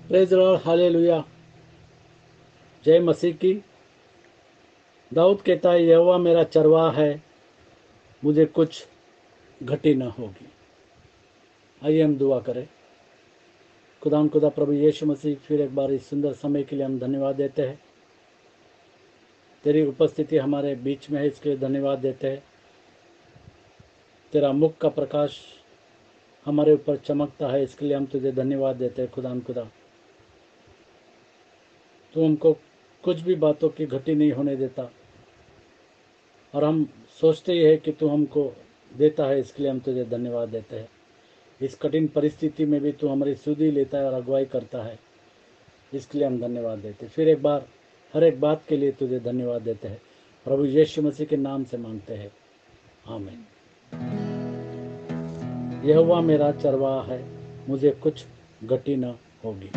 Praise Lord, hallelujah. जय मसीह की। दाऊद कहता है, यहोवा मेरा चरवाहा है, मुझे कुछ घटी न होगी। आइए हम दुआ करें। खुदा प्रभु यीशु मसीह, फिर एक बार इस सुंदर समय के लिए हम धन्यवाद देते हैं। तेरी उपस्थिति हमारे बीच में है, इसके लिए धन्यवाद देते हैं। तेरा मुख का प्रकाश हमारे ऊपर चमकता है, इसके लिए हम तुझे धन्यवाद देते हैं। खुदा तू हमको कुछ भी बातों की घटी नहीं होने देता, और हम सोचते ही है कि तू हमको देता है, इसके लिए हम तुझे धन्यवाद देते हैं। इस कठिन परिस्थिति में भी तू हमारी सुधि लेता है और अगुवाई करता है, इसके लिए हम धन्यवाद देते हैं। फिर एक बार हर एक बात के लिए तुझे धन्यवाद देते हैं। प्रभु यीशु मसीह के नाम से मांगते हैं, आमीन। यहोवा मेरा चरवाहा है, मुझे कुछ घटी न होगी।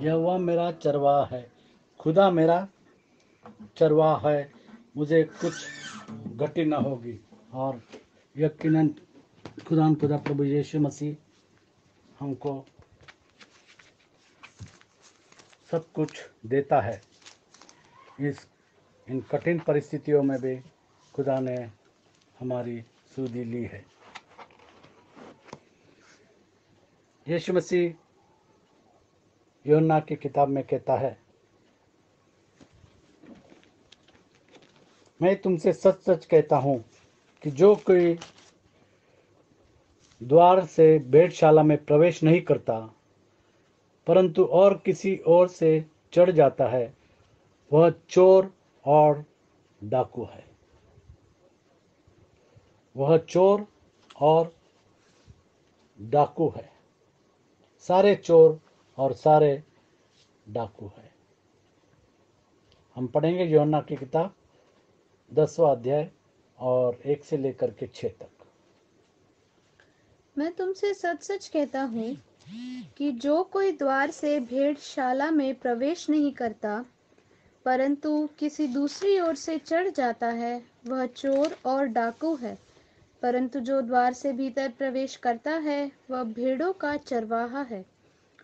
यहोवा मेरा चरवाहा है, खुदा मेरा चरवाहा है, मुझे कुछ घटी न होगी। और यकीनन खुदा प्रभु यीशु मसीह हमको सब कुछ देता है। इन कठिन परिस्थितियों में भी खुदा ने हमारी सुधि ली है। यीशु मसीह यूहन्ना की किताब में कहता है, मैं तुमसे सच सच कहता हूँ कि जो कोई द्वार से भेड़शाला में प्रवेश नहीं करता, परंतु और किसी ओर से चढ़ जाता है, वह चोर और डाकू है। वह चोर और डाकू है। सारे चोर और सारे डाकू है। हम पढ़ेंगे यूहन्ना की किताब 10वां अध्याय और 1 से लेकर के 6 तक। मैं तुमसे सच सच कहता हूँ कि जो कोई द्वार से भेड़शाला में प्रवेश नहीं करता, परंतु किसी दूसरी ओर से चढ़ जाता है, वह चोर और डाकू है। परंतु जो द्वार से भीतर प्रवेश करता है, वह भेड़ों का चरवाहा है।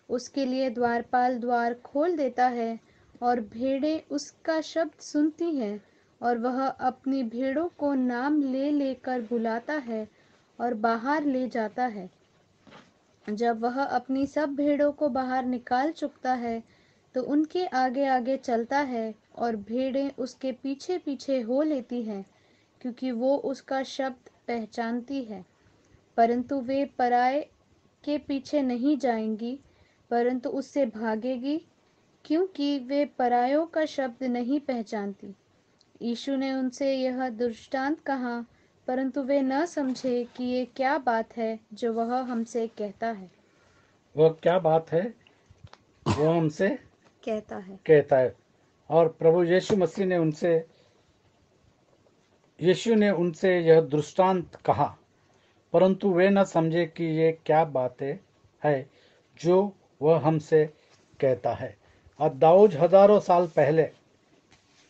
उसके लिए द्वारपाल द्वार खोल देता है, और भेड़ें उसका शब्द सुनती हैं, और वह अपनी भेड़ों को नाम ले लेकर बुलाता है और बाहर ले जाता है। जब वह अपनी सब भेड़ों को बाहर निकाल चुकता है, तो उनके आगे आगे चलता है, और भेड़ें उसके पीछे पीछे हो लेती हैं, क्योंकि वो उसका शब्द पहचानती है। परंतु वे पराए के पीछे नहीं जाएंगी, परंतु उससे भागेगी, क्योंकि वे परायों का शब्द नहीं पहचानती। यीशु ने उनसे यह दृष्टांत कहा, परंतु वे न समझे कि ये क्या बात है जो वह हमसे कहता है। वह क्या बात है वो हमसे कहता है। कहता है। और प्रभु यीशु ने उनसे यह दृष्टांत कहा, परंतु वे न समझे कि ये क्या बातें है जो वह हमसे कहता है। और दाऊद हजारों साल पहले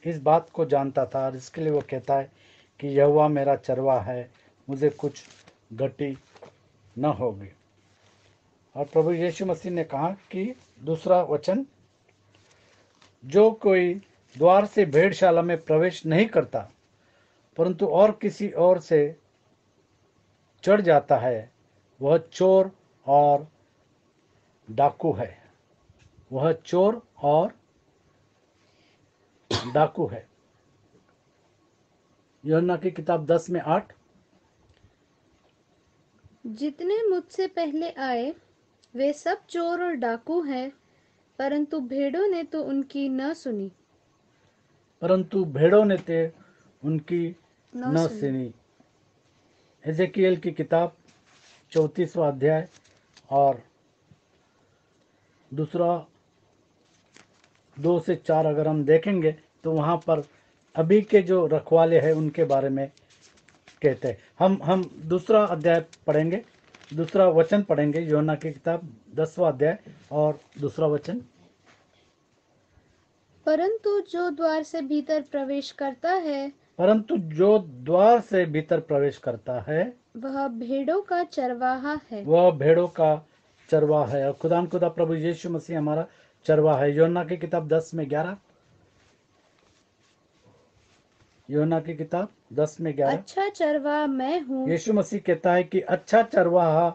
इस बात को जानता था, और इसके लिए वो कहता है कि यहोवा मेरा चरवाहा है, मुझे कुछ घटी न होगी। और प्रभु यीशु मसीह ने कहा कि दूसरा वचन, जो कोई द्वार से भेड़शाला में प्रवेश नहीं करता परंतु और किसी और से चढ़ जाता है, वह चोर और डाकू है। वह चोर और डाकू है। यूहन्ना की किताब 10:8। जितने मुझसे पहले आए वे सब चोर और डाकू हैं, परंतु भेड़ों ने तो उनकी न सुनी। परंतु भेड़ों ने ते उनकी न न सुनी। सुनी। एजेकिएल की किताब 34वां अध्याय और दूसरा 2 से 4 अगर हम देखेंगे तो वहाँ पर अभी के जो रखवाले हैं उनके बारे में कहते हैं। हम दूसरा अध्याय पढ़ेंगे, दूसरा वचन पढ़ेंगे। यूहन्ना की किताब 10वां अध्याय और दूसरा वचन। परंतु जो द्वार से भीतर प्रवेश करता है परंतु जो द्वार से भीतर प्रवेश करता है वह भेड़ों का चरवाहा है। वह भेड़ों का चरवाहा है। और खुदा प्रभु यीशु मसीह हमारा चरवाहा है। यूहन्ना की किताब 10:11। यूहन्ना की किताब 10:11। अच्छा चरवाहा मैं हूँ। यीशु मसीह कहता है कि अच्छा चरवाहा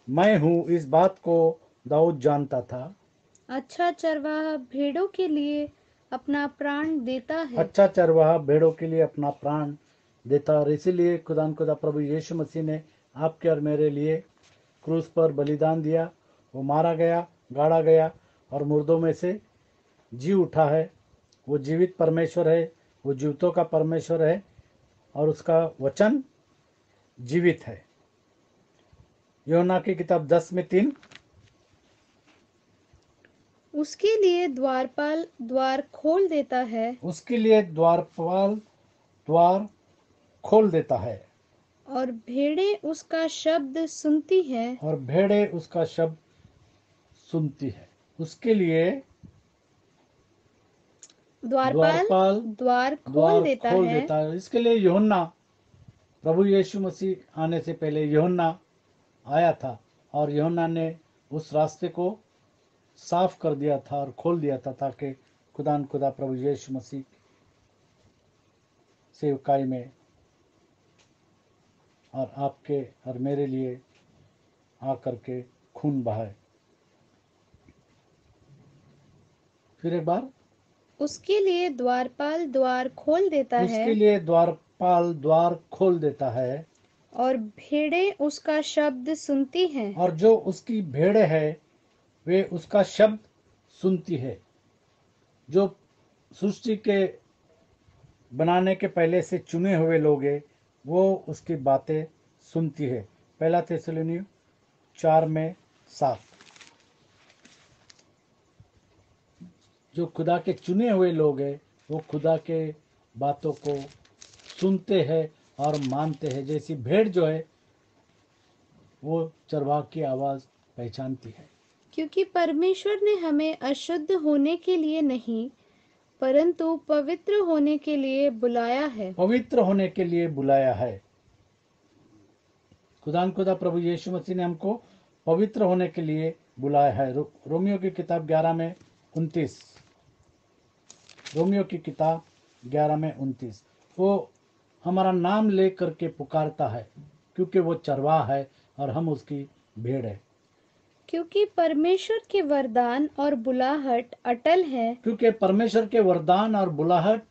मैं हूँ। इस बात को दाऊद जानता था। अच्छा चरवाहा भेड़ों के लिए अपना प्राण देता है। अच्छा चरवाहा भेड़ों के लिए अपना प्राण देता। और इसीलिए खुदा प्रभु यीशु मसीह ने आपके और मेरे लिए क्रूस पर बलिदान दिया। वो मारा गया, गाड़ा गया और मुर्दों में से जी उठा है। वो जीवित परमेश्वर है, वो जीवितों का परमेश्वर है और उसका वचन जीवित है। यूहन्ना की किताब 10:3। उसके लिए द्वारपाल द्वार खोल देता है। उसके लिए द्वारपाल द्वार खोल देता है और भेड़ें उसका शब्द सुनती है। और भेड़ें उसका शब्द सुनती है। उसके लिए द्वारपाल द्वार खोल देता है। इसके लिए यूहन्ना, प्रभु यीशु मसीह आने से पहले यूहन्ना आया था और यूहन्ना ने उस रास्ते को साफ कर दिया था और खोल दिया था, ताकि खुदा प्रभु यीशु मसीह सेवकाई में और आपके और मेरे लिए आकर के खून बहाए। फिर एक बार, उसके लिए द्वारपाल द्वार खोल देता है। उसके लिए द्वारपाल द्वार खोल देता है और भेड़ें उसका शब्द सुनती हैं। और जो उसकी भेड़े है वे उसका शब्द सुनती है। जो सृष्टि के बनाने के पहले से चुने हुए लोग हैं वो उसकी बातें सुनती है। पहला थिस्सलुनीय 4:7। जो खुदा के चुने हुए लोग हैं वो खुदा के बातों को सुनते हैं और मानते हैं। जैसी भेड़ जो है वो चरवाह की आवाज़ पहचानती है। क्योंकि परमेश्वर ने हमें अशुद्ध होने के लिए नहीं परंतु पवित्र होने के लिए बुलाया है। पवित्र होने के लिए बुलाया है। खुदा प्रभु यीशु मसीह ने हमको पवित्र होने के लिए बुलाया है। रोमियो की किताब 11:29। रोमियो की किताब 11:29। वो हमारा नाम ले करके पुकारता है क्योंकि वो चरवाहा है और हम उसकी भेड़ है। क्योंकि परमेश्वर के वरदान और बुलाहट अटल है। क्योंकि परमेश्वर के वरदान और बुलाहट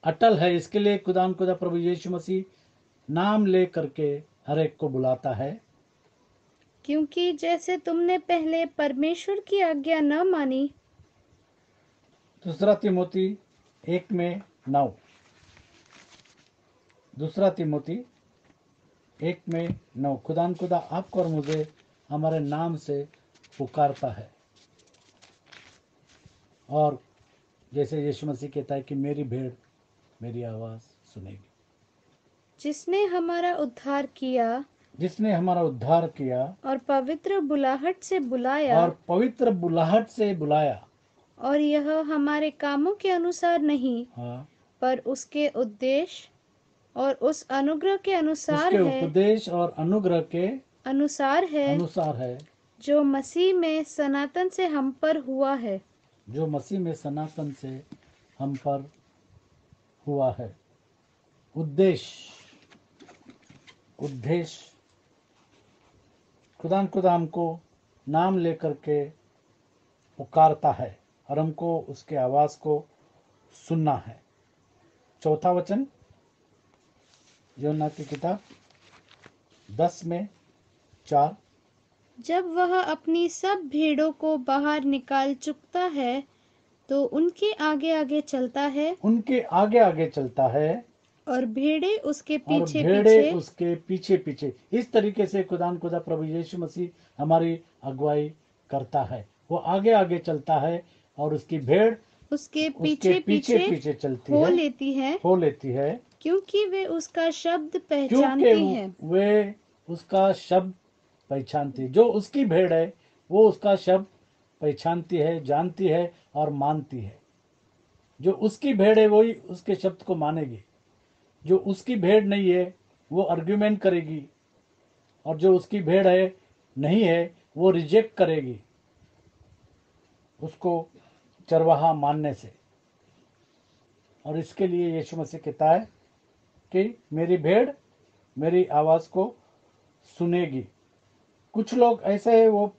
अटल है। इसके लिए खुदा प्रभु यीशु मसीह नाम ले करके हर एक को बुलाता है। क्योंकि जैसे तुमने पहले परमेश्वर की आज्ञा न मानी। दूसरा तिमोथी 1:9। दूसरा तिमोथी 1:9। खुदा आपको और मुझे हमारे नाम से पुकारता है और जैसे यीशु मसीह कहता है कि मेरी भेड़ मेरी आवाज़ सुनेगी। जिसने हमारा उद्धार किया जिसने हमारा उद्धार किया और पवित्र बुलाहट से बुलाया, और पवित्र बुलाहट से बुलाया। और यह हमारे कामों के अनुसार नहीं, हाँ, पर उसके उद्देश्य और उस अनुग्रह के अनुसार उसके है, उपदेश और अनुग्रह के अनुसार है, अनुसार है, जो मसीह में सनातन से हम पर हुआ है। जो मसीह में सनातन से हम पर हुआ है। उद्देश्य उद्देश्य खुदा हमको नाम लेकर के पुकारता है और हमको उसके आवाज को सुनना है। चौथा वचन यूहन्ना की किताब 10:4। जब वह अपनी सब भीड़ों को बाहर निकाल चुकता है, तो उनके आगे आगे चलता है, उनके आगे आगे चलता है और भेड़ें उसके और पीछे भेड़े पीछे। उसके पीछे पीछे। इस तरीके से खुदा प्रभु यीशु मसीह हमारी अगुवाई करता है। वो आगे आगे चलता है और उसकी भेड़ उसके उसके पीछे पीछे पीछे पीछे चलती हो है, लेती है, हो लेती है, क्योंकि वे उसका शब्द क्योंकि पहचानती है। वे उसका शब्द पहचानती है। जो उसकी भेड़ है वो उसका शब्द पहचानती है, जानती है और मानती है। जो उसकी भेड़ है वही उसके शब्द को मानेगी। जो उसकी भेड़ नहीं है वो आर्ग्यूमेंट करेगी, और जो उसकी भेड़ है नहीं है वो रिजेक्ट करेगी उसको चरवाहा मानने से। और इसके लिए यीशु मसीह कहता है कि मेरी भेड़ मेरी आवाज को सुनेगी। कुछ लोग ऐसे हैं वो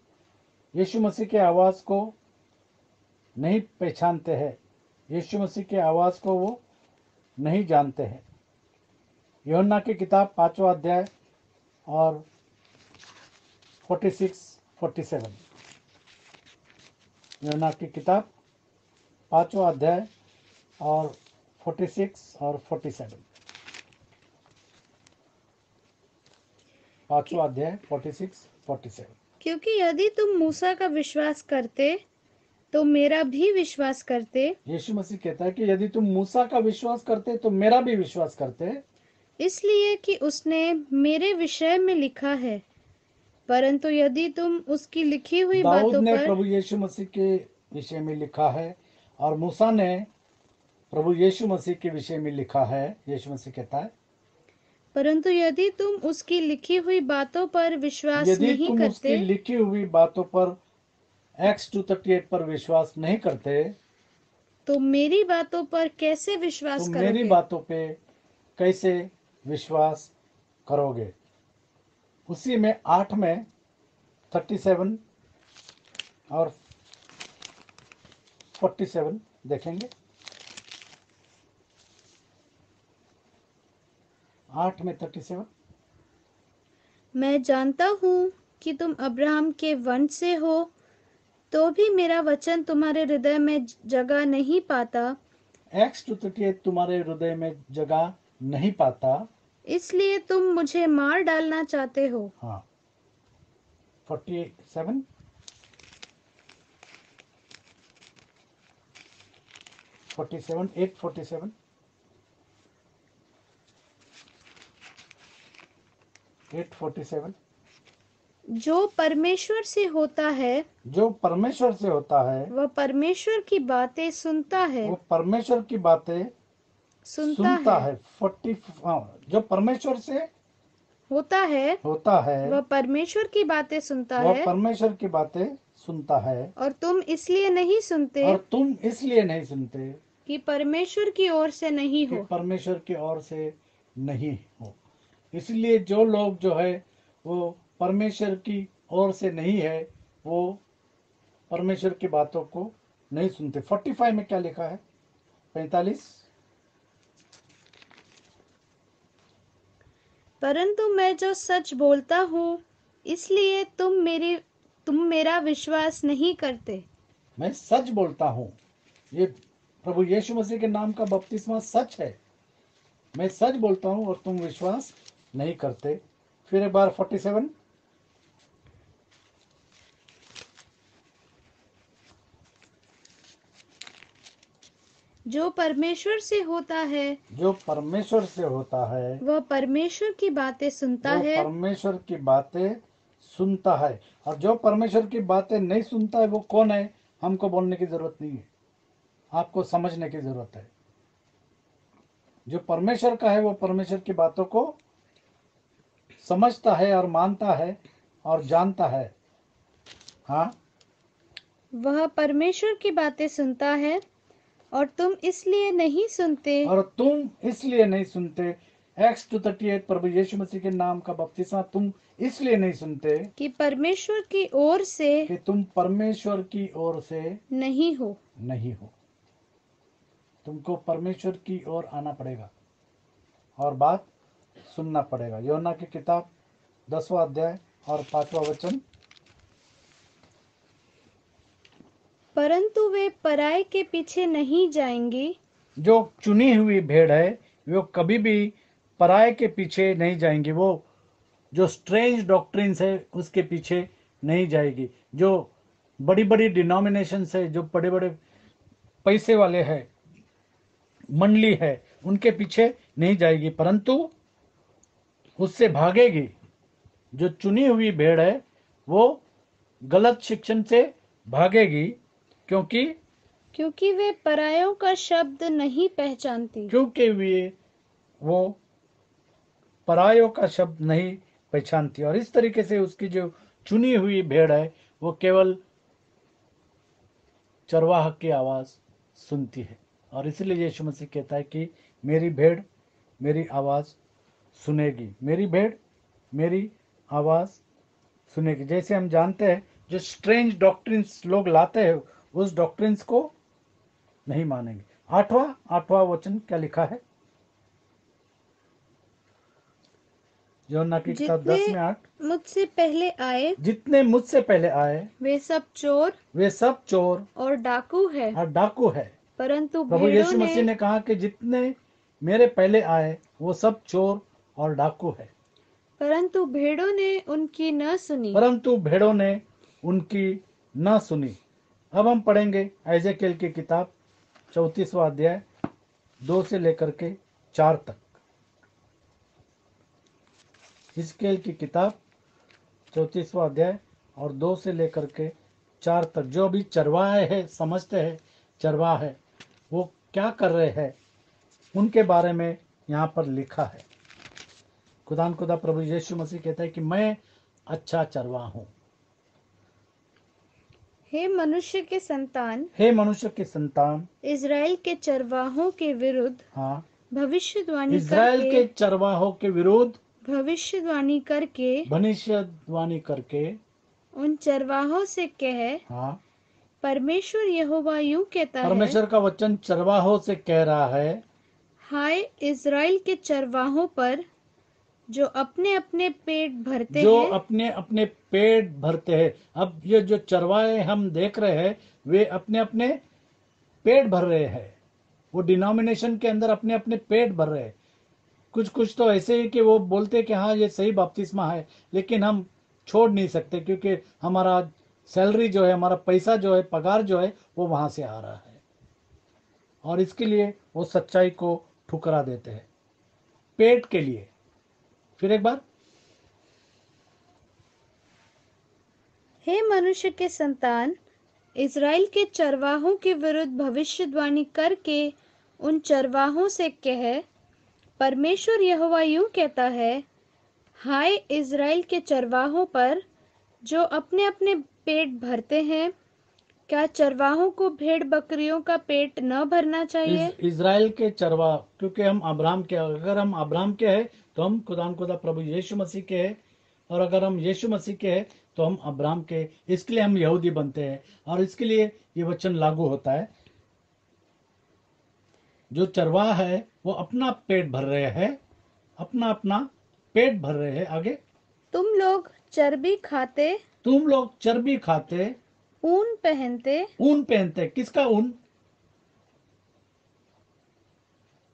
यीशु मसीह के आवाज को नहीं पहचानते हैं, यीशु मसीह के आवाज को वो नहीं जानते हैं। यूहन्ना की किताब 5वां अध्याय और 46-47। यूहन्ना की किताब 5वां अध्याय और 46 और 47। 5वां अध्याय 46-47। क्योंकि यदि तुम मूसा का विश्वास करते, तो मेरा भी विश्वास करते, यीशु मसीह कहता है कि यदि तुम मूसा का विश्वास करते तो मेरा भी विश्वास करते, इसलिए कि उसने मेरे विषय में लिखा है। परंतु यदि तुम उसकी लिखी हुई दाऊद बातों ने पर प्रभु यीशु मसीह के विषय में लिखा है और मूसा ने प्रभु यीशु मसीह के विषय में लिखा है। यीशु मसीह कहता है परंतु यदि तुम उसकी लिखी हुई बातों पर विश्वास यदि नहीं तुम उसकी करते, लिखी हुई बातों पर एक्स 2:38 पर विश्वास नहीं करते, तो मेरी बातों पर कैसे तो विश्वास मेरी करोगे? बातों पे कैसे विश्वास करोगे। उसी में 8 में 37 और 47 देखेंगे। 8 में 37। मैं जानता हूँ कि तुम अब्राहम के वंश से हो, तो भी मेरा वचन तुम्हारे हृदय में जगह नहीं पाता, एक्स 2:38 तुम्हारे हृदय में जगह नहीं पाता। इसलिए तुम मुझे मार डालना चाहते हो। हाँ, 47 47 8:47 8:47। जो परमेश्वर से होता है, जो परमेश्वर से होता है वह परमेश्वर की बातें सुनता है, वो परमेश्वर की बातें सुनता है। 40 जो परमेश्वर से होता है, होता है वह परमेश्वर की बातें सुनता वह है, परमेश्वर की बातें सुनता है। और तुम इसलिए नहीं सुनते और तुम इसलिए नहीं सुनते कि परमेश्वर की ओर से नहीं कि हो। परमेश्वर की ओर से नहीं हो। इसलिए जो लोग जो है वो परमेश्वर की ओर से नहीं है वो परमेश्वर की बातों को नहीं सुनते। 45 में क्या लिखा है? 45। परंतु मैं जो सच बोलता हूँ, इसलिए तुम मेरा विश्वास नहीं करते। मैं सच बोलता हूँ। ये प्रभु यीशु मसीह के नाम का बपतिस्मा सच है। मैं सच बोलता हूँ और तुम विश्वास नहीं करते। फिर एक बार 47। जो परमेश्वर से होता है जो परमेश्वर से होता है वह परमेश्वर की बातें सुनता वो है। परमेश्वर की बातें सुनता है। और जो परमेश्वर की बातें नहीं सुनता है वो कौन है, हमको बोलने की जरूरत नहीं है, आपको समझने की जरूरत है। जो परमेश्वर का है वो परमेश्वर की बातों को समझता है और मानता है और जानता है। हाँ, वह परमेश्वर की बातें सुनता है और तुम इसलिए नहीं सुनते और तुम इसलिए नहीं सुनते। एक्स 2:38 प्रभु यीशु मसीह के नाम का बपतिस्मा तुम इसलिए नहीं सुनते कि परमेश्वर की ओर से कि तुम परमेश्वर की ओर से नहीं हो। नहीं हो। तुमको परमेश्वर की ओर आना पड़ेगा और बात सुनना पड़ेगा। योना की किताब 10वां अध्याय और 5वां वचन। परंतु वे पराये के पीछे नहीं जाएंगी। जो चुनी हुई भेड़ है वो कभी भी पराये के पीछे नहीं जाएंगी। वो जो स्ट्रेंज डॉक्ट्रिन्स है उसके पीछे नहीं जाएगी। जो बड़ी बड़ी डिनोमिनेशन है, जो बड़े बड़े पैसे वाले हैं, मंडली है, उनके पीछे नहीं जाएगी, परंतु उससे भागेगी। जो चुनी हुई भेड़ है वो गलत शिक्षण से भागेगी, क्योंकि वे परायों का शब्द नहीं पहचानती। क्योंकि वो परायों का शब्द नहीं पहचानती। और इस तरीके से उसकी जो चुनी हुई भेड़ है वो केवल चरवाह की आवाज सुनती है। और इसलिए यीशु मसीह कहता है कि मेरी भेड़ मेरी आवाज सुनेगी, मेरी भेड़ मेरी आवाज सुनेगी। जैसे हम जानते हैं जो स्ट्रेंज डॉक्ट्रिन्स लोग लाते हैं उस डॉक्ट्रिन्स को नहीं मानेंगे। आठवां वचन क्या लिखा है? योना की किताब 10 में 8। मुझसे पहले आए जितने मुझसे पहले आए वे सब चोर वे सब चोर और डाकू है, और डाकू है। परंतु प्रभु यीशु मसीह ने कहा कि जितने मेरे पहले आए वो सब चोर और डाकू है, परंतु भेड़ों ने उनकी न सुनी। परंतु भेड़ों ने उनकी न सुनी। अब हम पढ़ेंगे एजेकिएल की किताब 34वां अध्याय 2 से लेकर के 4 तक। हिजकिय्येल की किताब 34वां अध्याय और 2 से लेकर के 4 तक। जो भी चरवाहे है, समझते हैं चरवाह है, वो क्या कर रहे हैं उनके बारे में यहाँ पर लिखा है। खुदा प्रभु यीशु मसीह कहता है कि मैं अच्छा चरवाह हूँ। हे मनुष्य के संतान, हे मनुष्य के संतान, इज़राइल के चरवाहों के विरुद्ध हाँ, भविष्यवाणी इज़राइल के करके चरवाहों के विरुद्ध भविष्यवाणी करके भविष्यवाणी करके उन चरवाहों से कह, हाँ, परमेश्वर यहोवा यूं कहता है, परमेश्वर का वचन चरवाहों से कह रहा है, हाय इज़राइल के चरवाहों पर जो अपने अपने पेट भरते जो हैं। अपने अपने पेट भरते हैं। अब ये जो चरवाहे हम देख रहे हैं वे अपने अपने पेट भर रहे हैं। वो डिनोमिनेशन के अंदर अपने अपने पेट भर रहे हैं। कुछ कुछ तो ऐसे ही कि वो बोलते हैं कि हाँ ये सही बपतिस्मा है, लेकिन हम छोड़ नहीं सकते क्योंकि हमारा सैलरी जो है, हमारा पैसा जो है, पगार जो है वो वहां से आ रहा है। और इसके लिए वो सच्चाई को ठुकरा देते हैं पेट के लिए। फिर एक बार, हे मनुष्य के संतान, इज़राइल के चरवाहों के विरुद्ध भविष्यवाणी करके उन चरवाहों से कह, परमेश्वर यहोवा यूं कहता है, हाय इज़राइल के चरवाहों पर जो अपने अपने पेट भरते हैं, क्या चरवाहों को भेड़ बकरियों का पेट न भरना चाहिए? इज़राइल के चरवाह, क्योंकि हम अब्राहम के, अगर हम अब्राहम के हैं तो हम खुदा प्रभु यीशु मसीह के हैं, और अगर हम यीशु मसीह के हैं तो हम अब्राहम के। इसके लिए हम यहूदी बनते हैं और इसके लिए ये वचन लागू होता है। जो चरवाह है वो अपना पेट भर रहे हैं, अपना अपना पेट भर रहे हैं। आगे, तुम लोग चर्बी खाते, तुम लोग चर्बी खाते, ऊन पहनते। ऊन पहनते। किसका ऊन?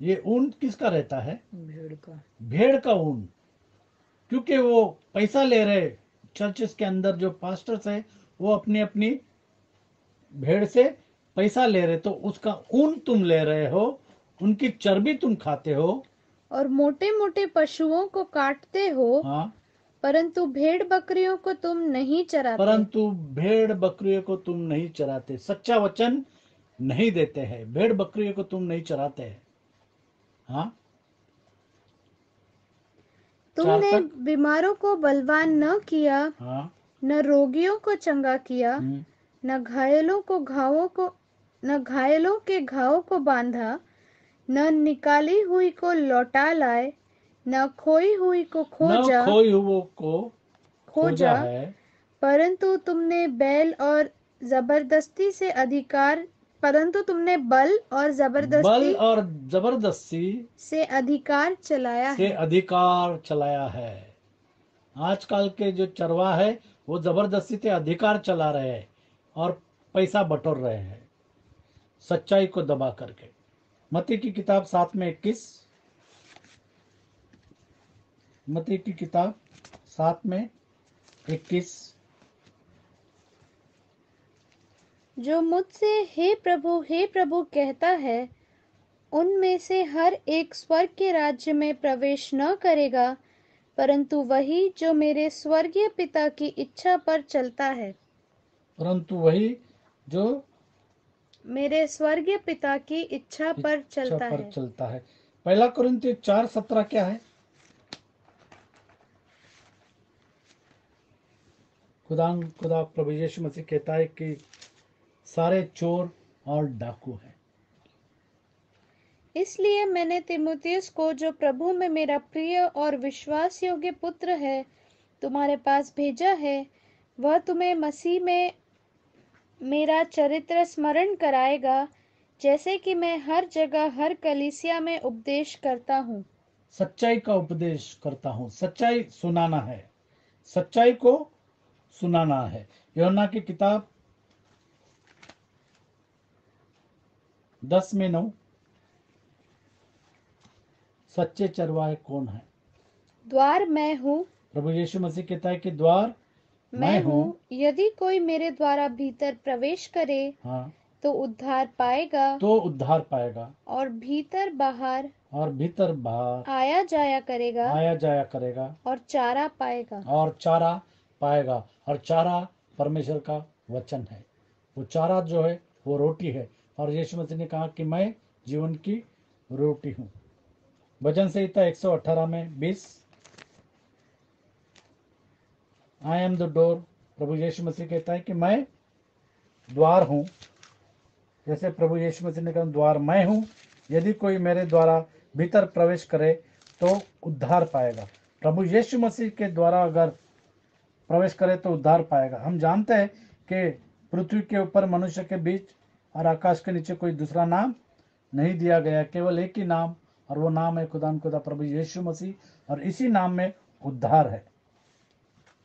ये ऊन किसका रहता है? भेड़ का। भेड़ का ऊन। क्योंकि वो पैसा ले रहे, चर्चेस के अंदर जो पास्टर्स है वो अपनी अपनी भेड़ से पैसा ले रहे तो उसका ऊन तुम ले रहे हो, उनकी चर्बी तुम खाते हो। और मोटे मोटे पशुओं को काटते हो, हाँ, परंतु भेड़ बकरियों को तुम नहीं चराते। परंतु भेड़ बकरियों को तुम नहीं चराते, सच्चा वचन नहीं देते हैं, भेड़ बकरियों को तुम नहीं चराते हैं। हाँ, 4 तुमने तक। बीमारों को बलवान न किया, हाँ। न रोगियों को चंगा किया, हम्म, न घायलों के घावों को बांधा, न निकाली हुई को लौटा लाए, न खोई हुई को न खोई हुओं को खोजा खोजा, है। परंतु तुमने बल और बल जबरदस्ती और जबरदस्ती से अधिकार चलाया से है। अधिकार चलाया है। आजकल के जो चरवाह है वो जबरदस्ती से अधिकार चला रहे हैं और पैसा बटोर रहे हैं, सच्चाई को दबा करके। मत्ती की किताब 7:21, मत्ती की किताब 7:21। जो मुझसे हे प्रभु कहता है, उनमें से हर एक स्वर्ग के राज्य में प्रवेश न करेगा, परंतु वही जो मेरे स्वर्गीय पिता की इच्छा पर चलता है। परंतु वही जो मेरे स्वर्गीय पिता की इच्छा पर इच्छा चलता पर है। चलता है। पहला कुरिन्थियों 4:17 क्या है? खुदा प्रभु यीशु मसीह कहता है कि सारे चोर और डाकू हैं। इसलिए मैंने तीमुथियुस को, जो प्रभु में मेरा प्रिय और विश्वास योग्य पुत्र है, तुम्हारे पास भेजा है। वह तुम्हें मसीह में मेरा चरित्र स्मरण कराएगा, जैसे कि मैं हर जगह हर कलीसिया में उपदेश करता हूँ। सच्चाई का उपदेश करता हूँ, सच्चाई सुनाना है, सच्चाई को सुनाना है। यूहन्ना की किताब 10:9, सच्चे चरवाहे कौन है? द्वार मैं हूँ। प्रभु यीशु मसीह कहता है कि द्वार मैं हूँ। यदि कोई मेरे द्वारा भीतर प्रवेश करे, हाँ, तो उद्धार पाएगा, तो उद्धार पाएगा, और भीतर बाहर आया जाया करेगा, और चारा पाएगा। और चारा पाएगा। और चारा परमेश्वर का वचन है। वो चारा जो है वो रोटी है। और यीशु मसीह ने कहा कि मैं जीवन की रोटी हूँ। भजन संहिता 118:20, आई एम द डोर। प्रभु यीशु मसीह कहता है कि मैं द्वार हूँ। जैसे प्रभु यीशु मसीह ने कहा द्वार मैं हूँ, यदि कोई मेरे द्वारा भीतर प्रवेश करे तो उद्धार पाएगा। प्रभु यीशु मसीह के द्वारा अगर प्रवेश करे तो उद्धार पाएगा। हम जानते हैं कि पृथ्वी के ऊपर मनुष्य के बीच और आकाश के नीचे कोई दूसरा नाम नहीं दिया गया, केवल एक ही नाम, और वो नाम है खुदा प्रभु यीशु मसीह, और इसी नाम में उद्धार है।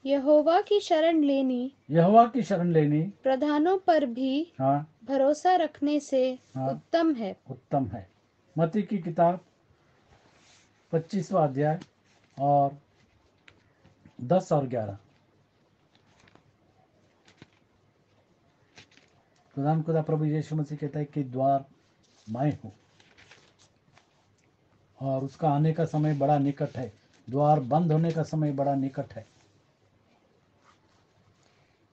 यहोवा की शरण लेनी प्रधानों पर भी हाँ, भरोसा रखने से हाँ, उत्तम है। मत्ती की किताब 25वां अध्याय और 10 और 11। खुदा प्रभु यीशु मसीह कहता है कि द्वार मैं हूँ और उसका आने का समय बड़ा निकट है, द्वार बंद होने का समय बड़ा निकट है।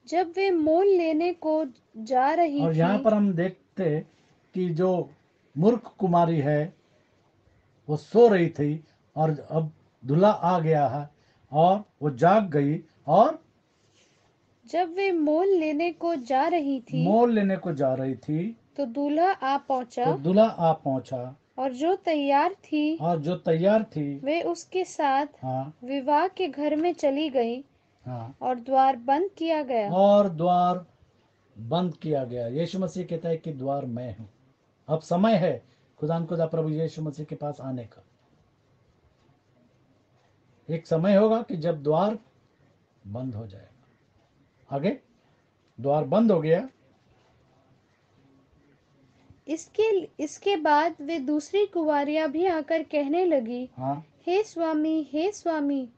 जब वे मोल लेने को जा रही और थी, यहाँ पर हम देखते कि जो मूर्ख कुमारी है वो सो रही थी और अब दूल्हा आ गया है और वो जाग गई, और जब वे मोल लेने को जा रही थी, तो दूल्हा आ पहुंचा, और जो तैयार थी वे उसके साथ हाँ, विवाह के घर में चली गई, हाँ, और द्वार बंद किया गया। यीशु मसीह कहता है कि द्वार मैं हूँ। अब समय है खुदा प्रभु यीशु मसीह के पास आने का। एक समय होगा कि जब द्वार बंद हो जाएगा। आगे द्वार बंद हो गया। इसके बाद वे दूसरी कुंवारियां भी आकर कहने लगी, हाँ, हे स्वामी,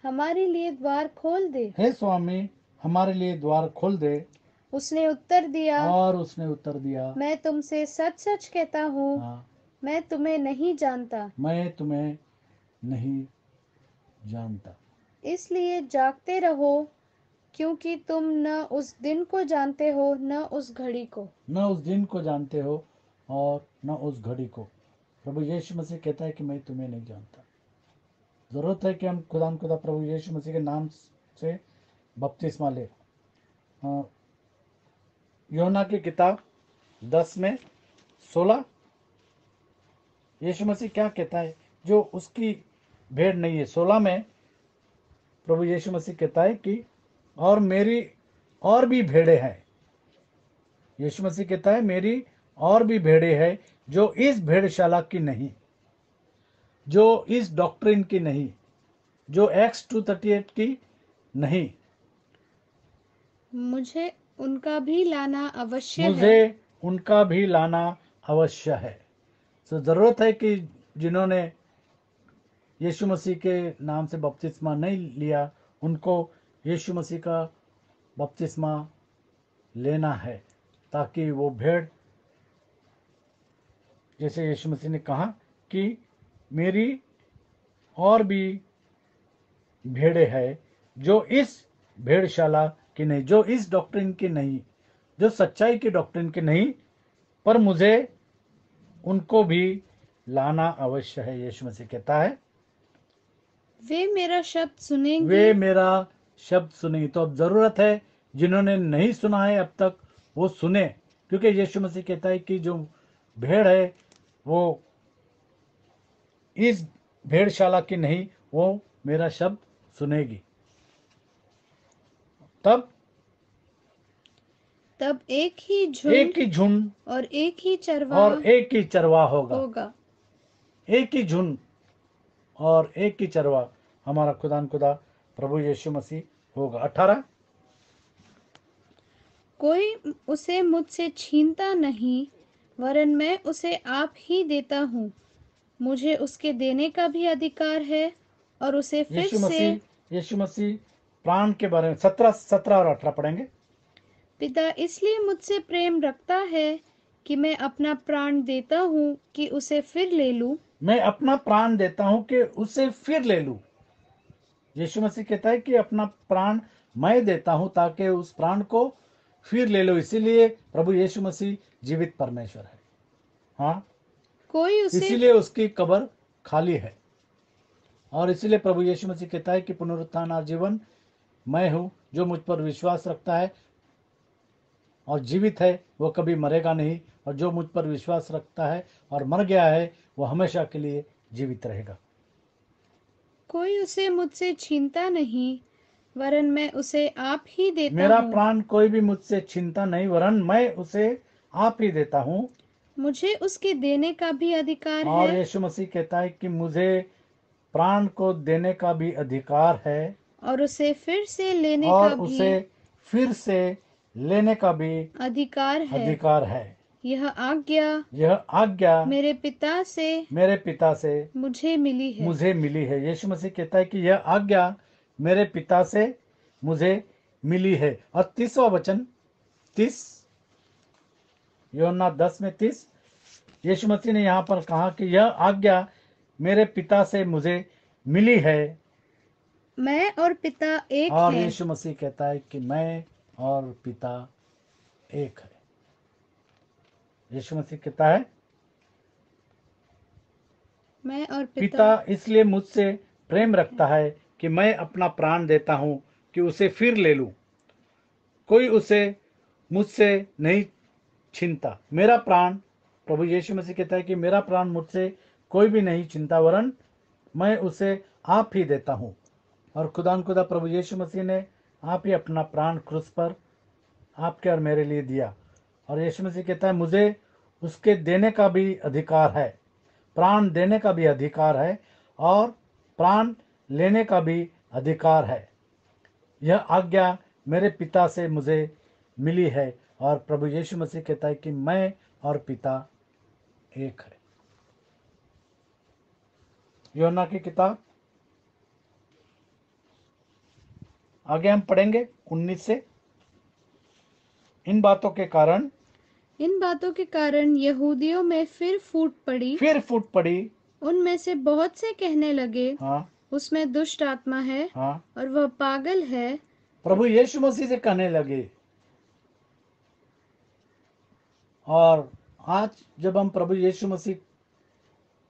हमारे लिए द्वार खोल दे। हे स्वामी, हमारे लिए द्वार खोल दे। उसने उत्तर दिया, और उसने उत्तर दिया, मैं तुमसे सच सच कहता हूँ, हाँ, मैं तुम्हें नहीं जानता। मैं तुम्हें नहीं जानता। इसलिए जागते रहो, क्योंकि तुम न उस दिन को जानते हो न उस घड़ी को। न उस दिन को जानते हो और न उस घड़ी को। प्रभु यीशु मसीह कहता है कि मैं तुम्हें नहीं जानता। ज़रूरत है कि हम खुदा प्रभु यीशु मसीह के नाम से बपतिस्मा ले। यूहन्ना की किताब 10:16 यीशु मसीह क्या कहता है जो उसकी भेड़ नहीं है। 16 में प्रभु यीशु मसीह कहता है कि और मेरी और भी भेड़े हैं। यीशु मसीह कहता है मेरी और भी भेड़े हैं जो इस भेड़शाला की नहीं, जो इस डॉक्ट्रिन की नहीं, जो एक्स 238 की नहीं। मुझे उनका भी लाना अवश्य है। मुझे उनका भी लाना अवश्य है। तो ज़रूरत है कि जिन्होंने यीशु मसीह के नाम से बपतिस्मा नहीं लिया, उनको यीशु मसीह का बपतिस्मा लेना है, ताकि वो भेड़, जैसे यीशु मसीह ने कहा कि मेरी और भी भेड़े हैं जो इस भेड़शाला की नहीं, जो इस डॉक्ट्रिन की नहीं, जो सच्चाई की डॉक्ट्रिन की नहीं, पर मुझे उनको भी लाना अवश्य है। यीशु मसीह कहता है वे मेरा शब्द सुनेंगे। वे मेरा शब्द सुनेंगे। तो अब जरूरत है जिन्होंने नहीं सुना है अब तक वो सुने, क्योंकि यीशु मसीह कहता है कि जो भेड़ है वो इस भेड़शाला की नहीं, वो मेरा शब्द सुनेगी। तब एक ही एक ही झुंड और एक ही चरवाहा और एक ही चरवाहा होगा। होगा। एक ही झुंड और एक ही चरवाहा हमारा खुदा प्रभु यीशु मसीह होगा। 18 कोई उसे मुझसे छीनता नहीं, वरन मैं उसे आप ही देता हूँ। मुझे उसके देने का भी अधिकार है और उसे फिर से। यीशु मसीह प्राण के बारे में 17 और 18 पढ़ेंगे। पिता इसलिए मुझसे प्रेम रखता है कि मैं अपना प्राण देता हूँ कि उसे फिर ले लूं। मैं अपना प्राण देता हूं कि उसे फिर ले लूं। यीशु मसीह कहता है कि अपना प्राण मैं देता हूं ताकि उस प्राण को फिर ले लो। इसीलिए प्रभु यीशु मसीह जीवित परमेश्वर है। हाँ, कोई उसे इसीलिए उसकी कब्र खाली है। और इसीलिए प्रभु यीशु मसीह कहता है कि पुनरुत्थान और जीवन मैं हूं। जो मुझ पर विश्वास रखता है और जीवित है वो कभी मरेगा नहीं, और जो मुझ पर विश्वास रखता है और मर गया है वो हमेशा के लिए जीवित रहेगा। कोई उसे मुझसे छीनता नहीं, वरन मैं उसे आप ही देता मेरा हूँ। प्राण कोई भी मुझसे छीनता नहीं, वरन मैं उसे आप ही देता हूँ। मुझे उसके देने का भी अधिकार और है यीशु मसीह कहता है कि मुझे प्राण को देने का भी अधिकार है और उसे फिर से लेने और का भी उसे फिर से लेने का भी अधिकार है। अधिकार है। यह आज्ञा यह आज्ञा मेरे पिता से मेरे पिता से मुझे मिली है। मुझे मिली है। यीशु मसीह कहता है कि यह आज्ञा मेरे पिता से मुझे मिली है। और 30वां वचन 30 यूहन्ना 10:30 यीशु मसीह ने यहाँ पर कहा कि यह आज्ञा मेरे पिता से मुझे मिली है। मैं और पिता एक और हैं। यीशु मसीह कहता है कि मैं और पिता एक है। यीशु मसीह कहता है मैं और पिता इसलिए मुझसे प्रेम रखता है कि मैं अपना प्राण देता हूं कि उसे फिर ले लूं। कोई उसे मुझसे नहीं छीनता। मेरा प्राण, प्रभु यीशु मसीह कहता है कि मेरा प्राण मुझसे कोई भी नहीं छीनता, वरन मैं उसे आप ही देता हूँ। और खुदा प्रभु यीशु मसीह ने आप ही अपना प्राण क्रूस पर आपके और मेरे लिए दिया। और यीशु मसीह कहता है मुझे उसके देने का भी अधिकार है, प्राण देने का भी अधिकार है और प्राण लेने का भी अधिकार है। यह आज्ञा मेरे पिता से मुझे मिली है। और प्रभु यीशु मसीह कहता है कि मैं और पिता एक है। यूहन्ना की किताब आगे हम पढ़ेंगे 19 से। इन बातों के कारण यहूदियों में फिर फूट पड़ी। उनमें से बहुत से कहने लगे, हाँ उसमें दुष्ट आत्मा है हाँ, और वह पागल है। प्रभु यीशु मसीह से कहने लगे। और आज जब हम प्रभु यीशु मसीह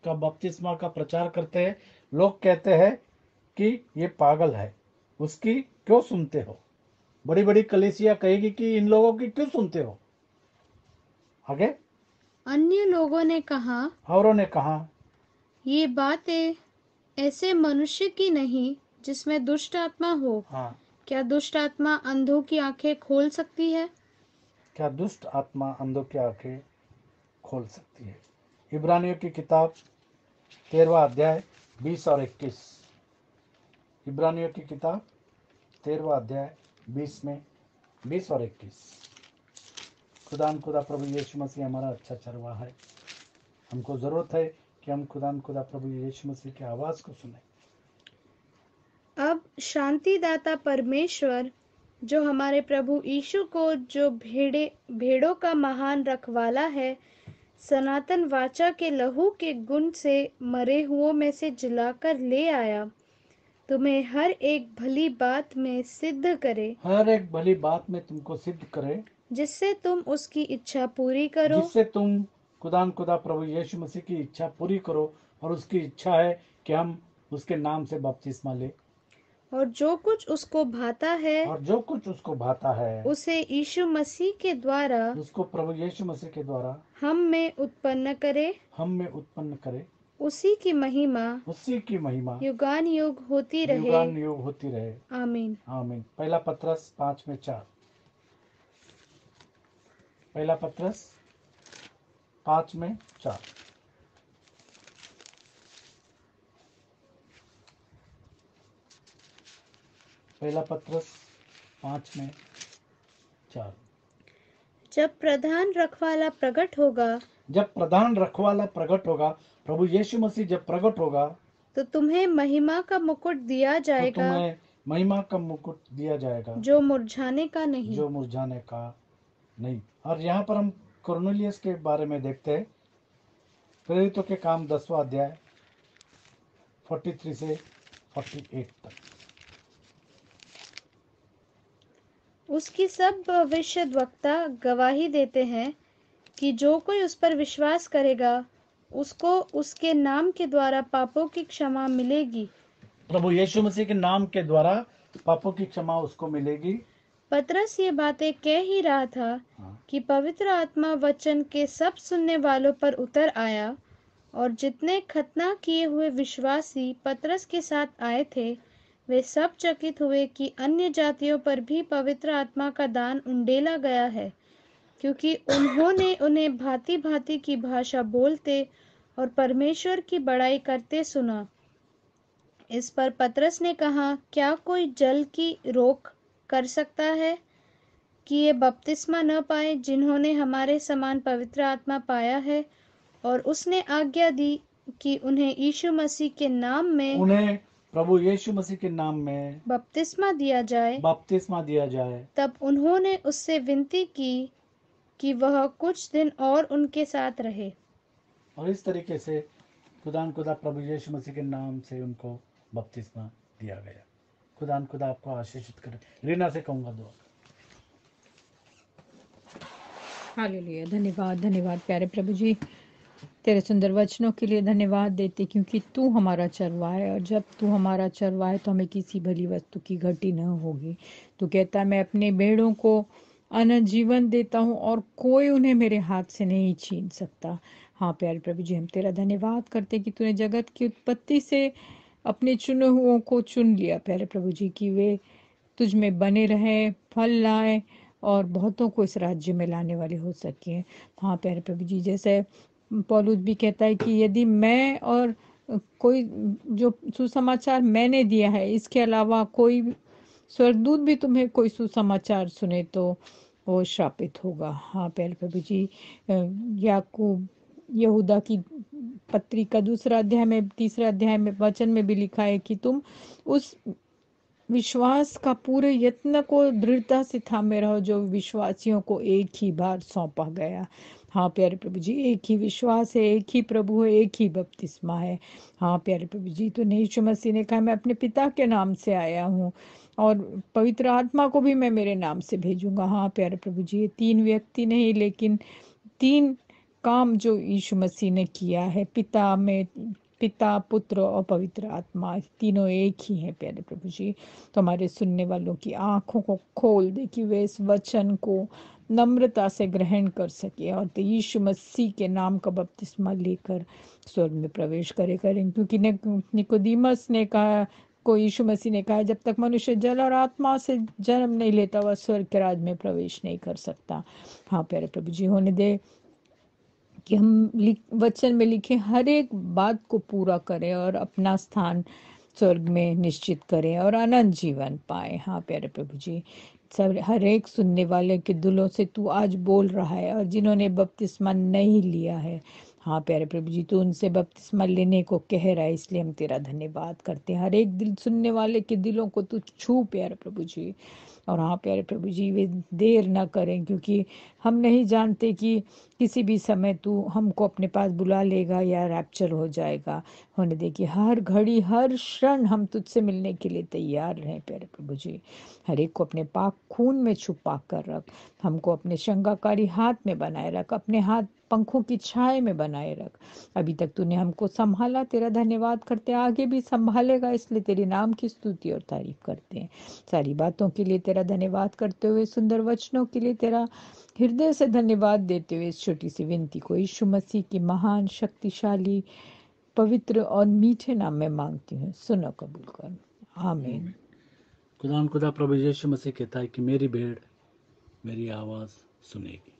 का बपतिस्मा का प्रचार करते हैं, लोग कहते हैं कि ये पागल है, उसकी क्यों सुनते हो। बड़ी बड़ी कलीसिया कहेगी कि इन लोगों की क्यों सुनते हो। आगे अन्य लोगों ने कहा, औरों ने कहा, ये बातें ऐसे मनुष्य की नहीं जिसमें दुष्ट आत्मा हो। हाँ, क्या दुष्ट आत्मा अंधों की आंखें खोल सकती है? क्या दुष्ट आत्मा अंधों की आंखें खोल सकती है। इब्रानियों की किताब 13वां अध्याय 20 और 21। इब्रानियों की किताब 13वां अध्याय 20 और 21। खुदा प्रभु यीशु मसीह हमारा अच्छा चरवाहा है। हमको जरूरत है कि हम खुदा प्रभु यीशु मसीह की आवाज को सुने। अब शांतिदाता परमेश्वर जो हमारे प्रभु यीशु को, जो भेड़ों का महान रखवाला है, सनातन वाचा के लहू के गुण से मरे हुओं में से जिलाकर ले आया, तुम्हें हर एक भली बात में सिद्ध करे, हर एक भली बात में तुमको सिद्ध करे, जिससे तुम उसकी इच्छा पूरी करो। जिससे तुम खुदा प्रभु यीशु मसीह की इच्छा पूरी करो। और उसकी इच्छा है कि हम उसके नाम से बपतिस्मा ले। और जो कुछ उसको भाता है, उसे यीशु मसीह के द्वारा, उसको प्रभु यीशु मसीह के द्वारा हम में उत्पन्न करे। उसी की महिमा युगान युग होती रहे। आमीन। आमीन। पहला पत्रस 5:4। पहला पत्रस 5:4। पहला पत्रस 5:4। जब प्रधान रखवाला प्रकट होगा, प्रभु यीशु मसीह जब प्रकट होगा, तो तुम्हें महिमा का मुकुट दिया जाएगा, जो मुरझाने का नहीं। और यहाँ पर हम कुरनेलियस के बारे में देखते हैं। प्रेरितों के काम 10वां अध्याय 43 से 48 तक। उसकी सब भविष्यद्वक्ता गवाही देते हैं कि जो कोई उस पर विश्वास करेगा, उसको उसके नाम के द्वारा पापों की क्षमा मिलेगी। प्रभु यीशु मसीह के नाम के द्वारा पापों की क्षमा उसको मिलेगी। पतरस ये बातें कह ही रहा था कि पवित्र आत्मा वचन के सब सुनने वालों पर उतर आया, और जितने खतना किए हुए विश्वासी पतरस के साथ आए थे, वे सब चकित हुए कि अन्य जातियों पर भी पवित्र आत्मा का दान उंडेला गया है, क्योंकि उन्होंने उन्हें भांति भांति की भाषा बोलते और परमेश्वर की बड़ाई करते सुना। इस पर पतरस ने कहा, क्या कोई जल की रोक कर सकता है कि ये बपतिस्मा न पाए जिन्होंने हमारे समान पवित्र आत्मा पाया है? और उसने आज्ञा दी कि उन्हें यीशु मसीह के नाम में, उन्हें प्रभु यीशु मसीह के नाम में बपतिस्मा दिया जाए। तब उन्होंने उससे विनती की कि वह कुछ दिन और उनके साथ रहे। और इस तरीके से खुदा प्रभु यीशु मसीह के नाम से उनको बपतिस्मा दिया गया। खुदा आपको आशीषित करे। रीना से कहूंगा दुआ। हालेलुया। धन्यवाद प्यारे प्रभु जी, तेरे सुंदर वचनों के लिए धन्यवाद देते, क्योंकि तू हमारा चरवाहा है, और जब तू हमारा चरवाहा है तो हमें किसी भली वस्तु की घटी न होगी। तू कहता है, मैं अपने भेड़ों को अनंत जीवन देता हूँ और कोई उन्हें मेरे हाथ से नहीं छीन सकता। हाँ प्यारे प्रभु जी, हम तेरा धन्यवाद करते कि तूने जगत की उत्पत्ति से अपने चुने हुओं को चुन लिया प्यारे प्रभु जी, कि वे तुझ में बने रहें, फल लाए और बहुतों को इस राज्य में लाने वाले हो सके। हाँ प्यारे प्रभु जी, जैसे पौलुस भी कहता है कि यदि मैं और कोई जो सुसमाचार मैंने दिया है, इसके अलावा कोई स्वर्गदूत भी तुम्हें कोई सुसमाचार सुने तो वो श्रापित होगा। हाँ प्यारे प्रभु जी, याकूब यहूदा की पत्री का 2 अध्याय में 3 अध्याय में वचन में भी लिखा है कि तुम उस विश्वास का पूरे यत्न को दृढ़ता से थामे रहो जो विश्वासियों को एक ही बार सौंपा गया। हाँ प्यारे प्रभु जी, एक ही विश्वास है, एक ही प्रभु है, एक ही बपतिस्मा है। हाँ प्यारे प्रभु जी, तो यीशु मसीह ने कहा मैं अपने पिता के नाम से आया हूँ और पवित्र आत्मा को भी मैं मेरे नाम से भेजूंगा। हाँ प्यारे प्रभु जी, ये 3 व्यक्ति नहीं लेकिन 3 काम जो यीशु मसीह ने किया है, पिता, पुत्र और पवित्र आत्मा, तीनों एक ही हैं प्यारे प्रभु जी। तो हमारे सुनने वालों की आंखों को खोल दे कि वे इस वचन को नम्रता से ग्रहण कर सके और तो यीशु मसीह के नाम का बपतिस्मा लेकर स्वर्ग में प्रवेश करें। क्योंकि निकोदीमस ने कहा, को यीशु मसीह ने कहा, जब तक मनुष्य जल और आत्मा से जन्म नहीं लेता वह स्वर्ग के राज में प्रवेश नहीं कर सकता। हाँ प्यारे प्रभु जी, होने दे कि हम वचन में लिखे हर एक बात को पूरा करें और अपना स्थान स्वर्ग में निश्चित करें और अनंत जीवन पाए। हाँ प्यारे प्रभु जी, सब हर एक सुनने वाले के दिलों से तू आज बोल रहा है और जिन्होंने बपतिस्मा नहीं लिया है, हाँ प्यारे प्रभु जी, तू उनसे बपतिस्मा लेने को कह रहा है, इसलिए हम तेरा धन्यवाद करते हैं। हर एक दिल सुनने वाले के दिलों को तू छू प्यारे प्रभु जी। और हाँ प्यारे प्रभु जी, वे देर ना करें क्योंकि हम नहीं जानते कि किसी भी समय तू हमको अपने पास बुला लेगा या रैप्चर हो जाएगा। होने दे कि हर घड़ी हर क्षण हम तुझसे मिलने के लिए तैयार रहें प्यारे प्रभु जी। हर एक को अपने पाक खून में छुपा कर रख, हमको अपने शंगाकारी हाथ में बनाए रख, अपने हाथ पंखों की छाए में बनाए रख। अभी तक तूने हमको संभाला, तेरा धन्यवाद करते हैं, आगे भी संभालेगा, इसलिए तेरे नाम की स्तुति और तारीफ करते हैं। सारी बातों के लिए तेरा धन्यवाद करते हुए, सुंदर वचनों के लिए तेरा हृदय से धन्यवाद देते हुए इस छोटी सी विनती को यीशु मसीह की महान, शक्तिशाली, पवित्र और मीठे नाम में मांगती हूँ, सुनो कबूल कर, आमीन। खुदा प्रभु यीशु मसीह कहता है कि मेरी भेड़ मेरी आवाज़ सुनेगी।